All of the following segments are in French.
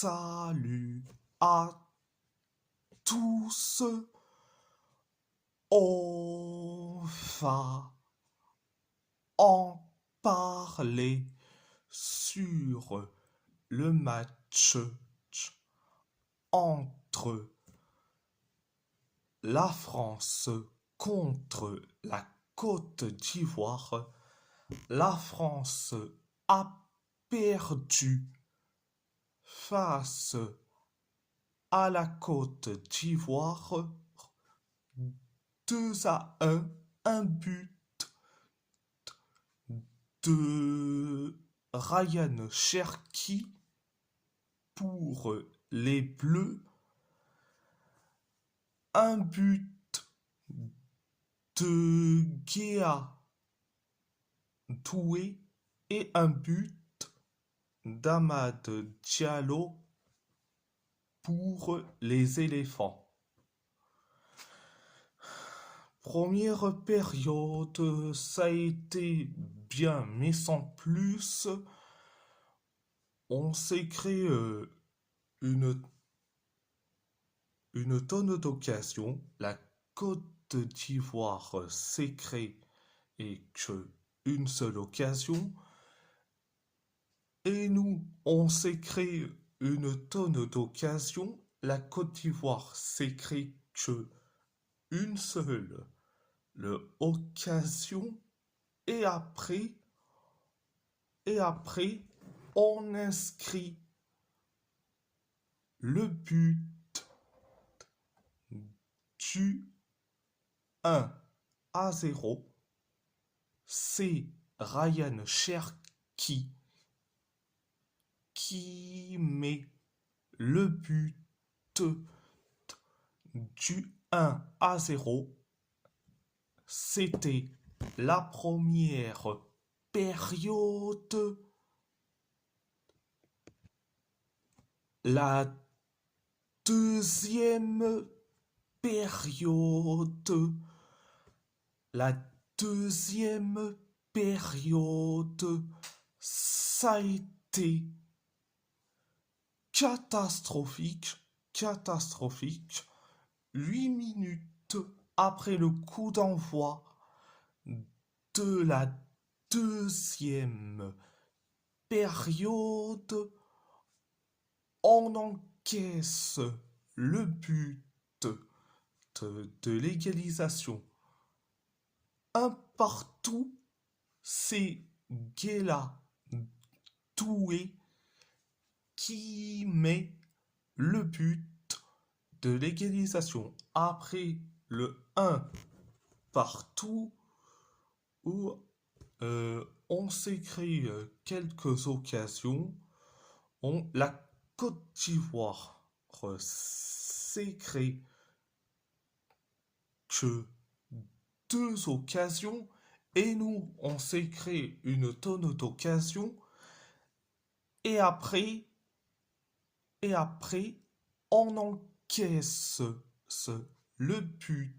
Salut à tous. On va en parler sur le match entre la France contre la Côte d'Ivoire. La France a perdu face à la Côte d'Ivoire 2-1, un but de Ryan Cherki pour les Bleus, un but de Guéa Doué et un but d'Amad Diallo pour les éléphants. Première période, ça a été bien, mais sans plus. On s'est créé une, une tonne d'occasions. La Côte d'Ivoire s'est créée et que une seule occasion. Et nous, on s'est créé une tonne d'occasions. La Côte d'Ivoire s'est créée que une seule occasion. Et après, on inscrit le but du 1-0. C'est Ryan Cherki qui met le but du 1-0. C'était la première période. La deuxième période. La deuxième période, ça a été catastrophique. 8 minutes après le coup d'envoi de la deuxième période, on encaisse le but de l'égalisation. Un partout, c'est Guéla Doué qui met le but de l'égalisation. Après le 1 partout, où on s'est créé quelques occasions. La Côte d'Ivoire s'est créé que 2 occasions et nous, on s'est créé une tonne d'occasions. Et après, on encaisse le but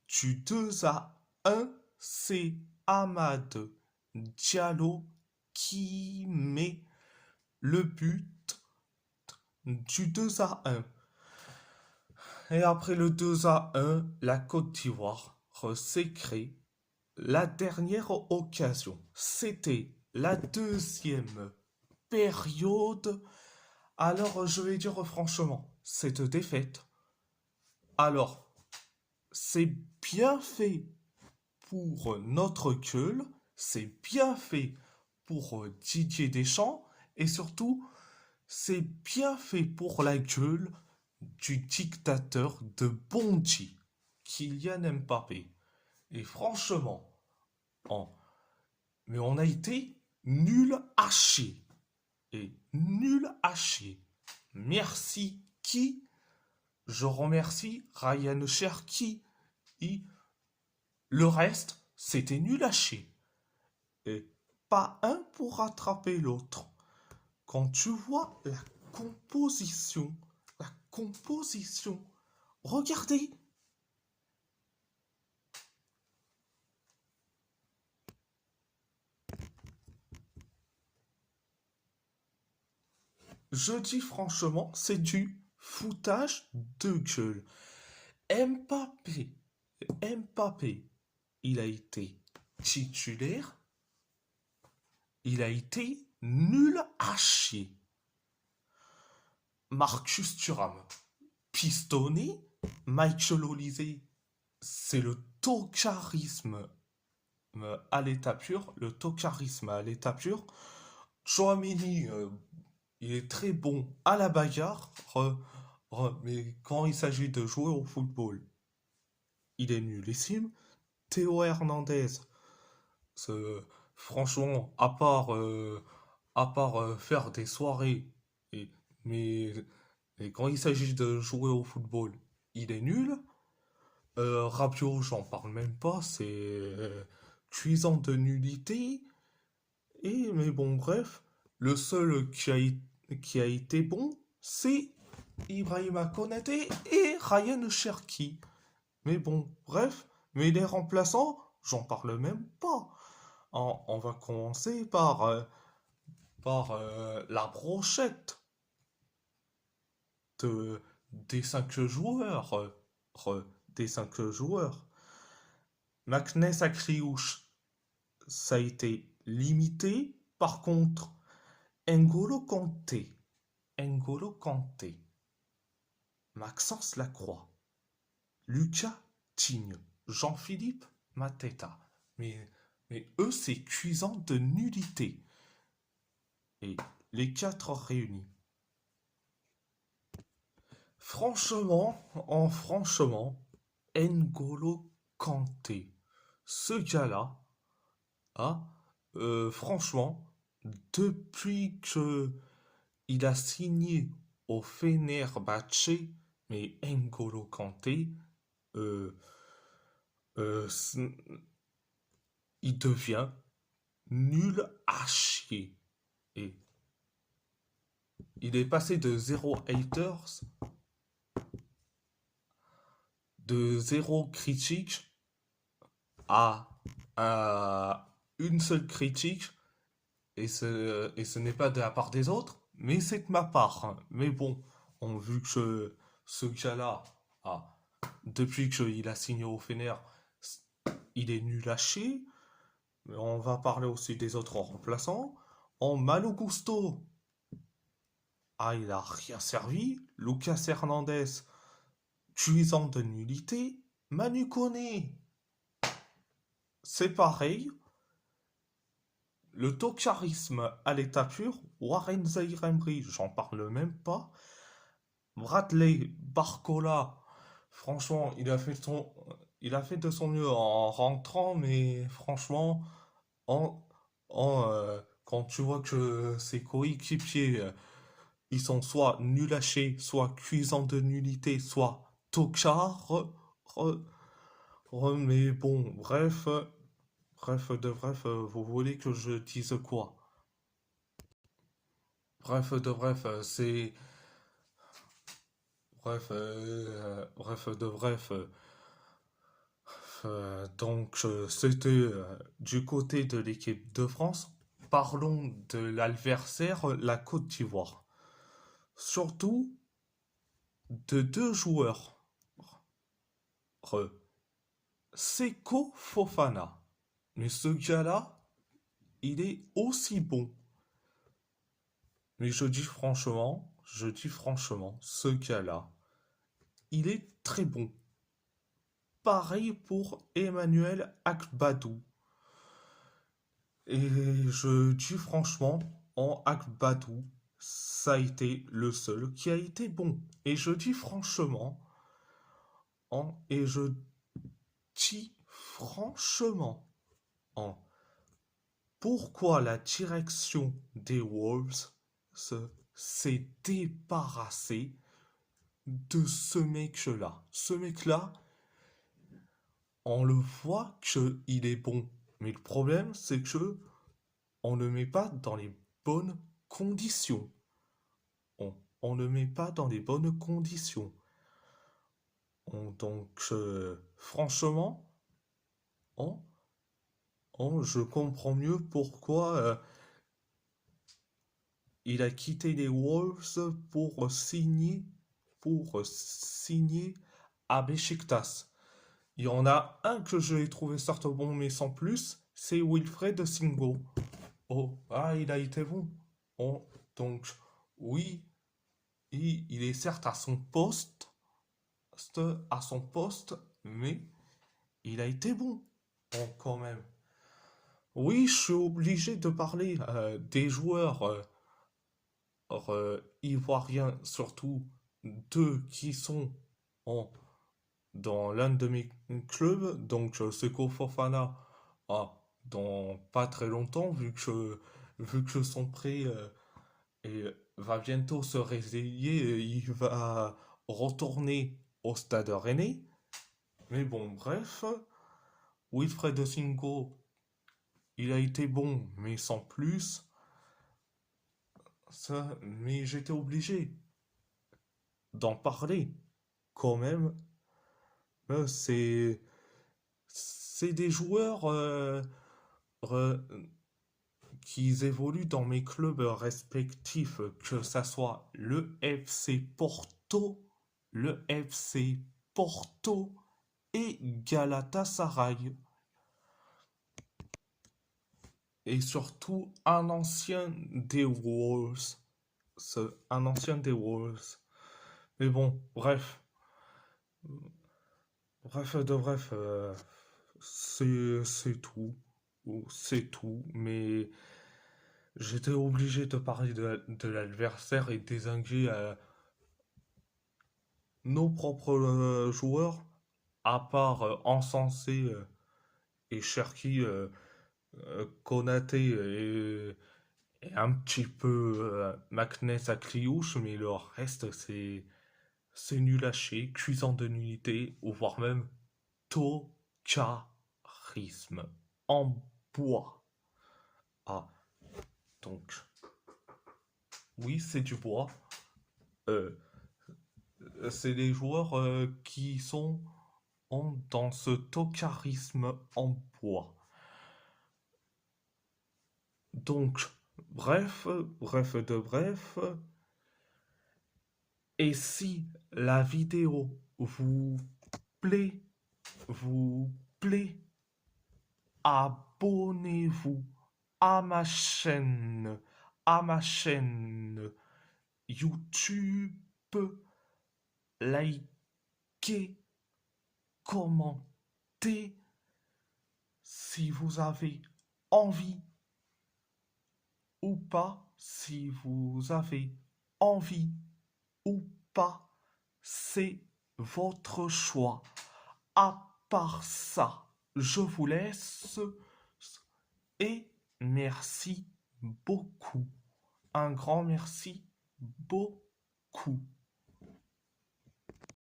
du 2-1. C'est Amad Diallo qui met le but du 2-1. Et après le 2-1, la Côte d'Ivoire s'est créée la dernière occasion. C'était la deuxième période. Alors, je vais dire franchement, cette défaite, alors, c'est bien fait pour notre gueule, c'est bien fait pour Didier Deschamps, et surtout, c'est bien fait pour la gueule du dictateur de Bondy, Kylian Mbappé. Et franchement, mais on a été nul à chier. Et nul à chier. Merci qui? Je remercie Ryan Cherki. Et le reste, c'était nul à chier. Et pas un pour rattraper l'autre. Quand tu vois la composition, regardez. Je dis franchement, c'est du foutage de gueule. Mbappé, Mbappé, il a été titulaire, il a été nul à chier. Marcus Thuram, pistonné, Michael Olise, c'est le tocarisme à l'état pur, le tocarisme à l'état pur. Chouameni, il est très bon à la bagarre, mais quand il s'agit de jouer au football, il est nullissime. Théo Hernandez, franchement, à part faire des soirées, et, mais, mais quand il s'agit de jouer au football, il est nul. Rabiot, j'en parle même pas, c'est cuisant de nullité. Mais bon, bref, le seul qui a été bon, c'est Ibrahima Konaté et Ryan Cherki. Mais bon, bref, mais les remplaçants, j'en parle même pas. On va commencer par la brochette de, des 5 joueurs. Des 5 joueurs. Magnès à Kriouche, ça a été limité. Par contre, N'Golo Kanté, Maxence Lacroix, Lucas Tigne, Jean-Philippe Mateta. Mais, mais eux, c'est cuisant de nullité. Et les 4 réunis. Franchement, N'Golo Kanté, ce gars-là, ah, franchement, depuis que il a signé au Fenerbahçe, mais N'Golo Kanté, euh, euh, il devient nul à chier. Et il est passé de zéro haters, de zéro critique à, à une seule critique. Et ce n'est pas de la part des autres, mais c'est de ma part, hein. Mais bon, on vu que ce gars-là, ah, depuis qu'il a signé au Fener, il est nul à chier. On va parler aussi des autres remplaçants. En Malo Gusto, il a rien servi. Lucas Hernandez, cuisant de nullité. Manu Koné, c'est pareil. Le tokarisme à l'état pur. Warren Zaïre-Emery, j'en parle même pas. Bradley Barcola, franchement, il a fait de son mieux en rentrant, mais franchement, en, quand tu vois que ses coéquipiers, ils sont soit nuls à chier, soit cuisants de nullité, soit tocards, mais bon, vous voulez que je dise quoi? C'est... C'était du côté de l'équipe de France. Parlons de l'adversaire, la Côte d'Ivoire. Surtout de 2 joueurs. Re- Seko Fofana. Mais ce gars-là, il est aussi bon. Mais je dis franchement, ce gars-là, il est très bon. Pareil pour Emmanuel Akbadou. Et je dis franchement, en Akbadou, ça a été le seul qui a été bon. Et je dis franchement, et je dis franchement, en pourquoi la direction des Wolves s'est débarrassée de ce mec-là. Ce mec-là, on le voit qu'il est bon. Mais le problème, c'est que on ne met pas dans les bonnes conditions. On ne met pas dans les bonnes conditions. Franchement, on, je comprends mieux pourquoi il a quitté les Wolves pour signer à Beşiktaş. Il y en a un que j'ai trouvé certes bon, mais sans plus, c'est Wilfred Singo. Oh, ah, il a été bon. Oh, donc, oui, il est certes à son poste, mais il a été bon, oh, quand même. Oui, je suis obligé de parler des joueurs ivoiriens, surtout deux qui sont en dans l'un de mes clubs, donc Seko Fofana, dans pas très longtemps, vu que son prêt va bientôt se résilier, il va retourner au Stade Rennais. Mais bon, bref, Wilfred Singo, il a été bon, mais sans plus. Mais j'étais obligé d'en parler quand même. C'est des joueurs re- qui évoluent dans mes clubs respectifs, que ça soit le FC Porto et Galatasaray. Et surtout un ancien des Wolves. Un ancien des Wolves. Mais bon, bref. Bref de bref, c'est tout. C'est tout. Mais j'étais obligé de parler de l'adversaire et désinguer nos propres joueurs, à part Encensé et Cherki, Konaté et un petit peu Maknes à Cliouche, mais le reste, c'est nul à chier, cuisant de nullité, ou voire même tocarisme en bois. Ah, donc, oui, c'est du bois. Euh, c'est les joueurs qui sont dans ce tocarisme en bois. Donc, bref de bref, et si la vidéo plaît, vous plaît, abonnez-vous à ma chaîne YouTube, likez, commentez si vous avez envie ou pas, si vous avez envie ou pas, c'est votre choix. À part ça, je vous laisse et merci beaucoup. Un grand merci beaucoup.